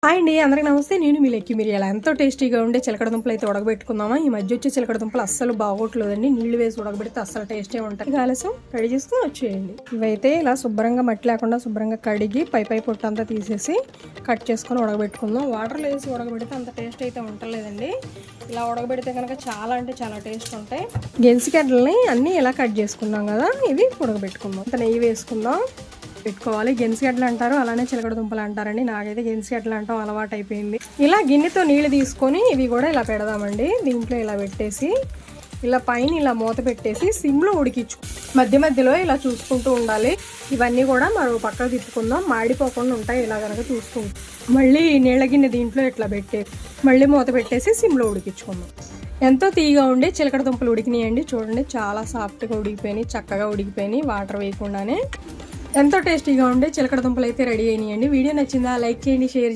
Hi అండి, అందరికీ నమస్తే. నేను మీ లెక్కి మిరియాల. ఎంతో టేస్టీగా ఉండే చిలకడ దుంపలు అయితే ఉడకబెట్టుకుందామా. ఈ మధ్య వచ్చే చిలకడ దుంపలు అస్సలు బాగోట్లేదండి. నీళ్లు వేసి ఉడకబెడితే అస్సలు టేస్టే ఉంటాయి. ఆలస్యం రెడీ చేసుకుని వచ్చేయండి. ఇవైతే ఇలా శుభ్రంగా మట్టి లేకుండా శుభ్రంగా కడిగి పై పొట్టు అంతా తీసేసి కట్ చేసుకొని ఉడకబెట్టుకుందాం. వాటర్లో వేసి ఉడకబెడితే అంత టేస్ట్ అయితే ఉండలేదండి. ఇలా ఉడకబెడితే కనుక చాలా అంటే చాలా టేస్ట్ ఉంటాయి. గెన్సిగడ్డల్ని అన్నీ ఇలా కట్ చేసుకున్నాం కదా, ఇవి ఉడకబెట్టుకుందాం. అంత నెయ్యి వేసుకుందాం, పెట్టుకోవాలి. గెన్సిగడ్డలు అంటారు, అలానే చిలకడ దుంపలు అంటారండి. నాకైతే గెన్సిగడ్డలు అంటాం అలవాటు అయిపోయింది. ఇలా గిన్నెతో నీళ్లు తీసుకొని ఇవి కూడా ఇలా పెడదామండి. దీంట్లో ఇలా పెట్టేసి ఇలా పైన ఇలా మూత పెట్టేసి సిమ్లో ఉడికించు. మధ్య మధ్యలో ఇలా చూసుకుంటూ ఉండాలి. ఇవన్నీ కూడా మరో పక్కకు తిప్పుకుందాం, మాడిపోకుండా ఉంటాయి ఇలా కనుక చూసుకుంటాం. మళ్ళీ నీళ్ళ గిన్నె దీంట్లో ఇట్లా పెట్టేసి మళ్ళీ మూత పెట్టేసి సిమ్లో ఉడికించుకుందాం. ఎంతో తీయగా ఉండే చిలకడ దుంపలు ఉడికినాయండి. చూడండి, చాలా సాఫ్ట్గా ఉడికిపోయినాయి, చక్కగా ఉడికిపోయినాయి వాటర్ వేయకుండానే. ఎంతో టేస్టీగా ఉండే చిలకడ దుంపలు అయితే రెడీ అయినాయండి. వీడియో నచ్చిందా? లైక్ చేయండి, షేర్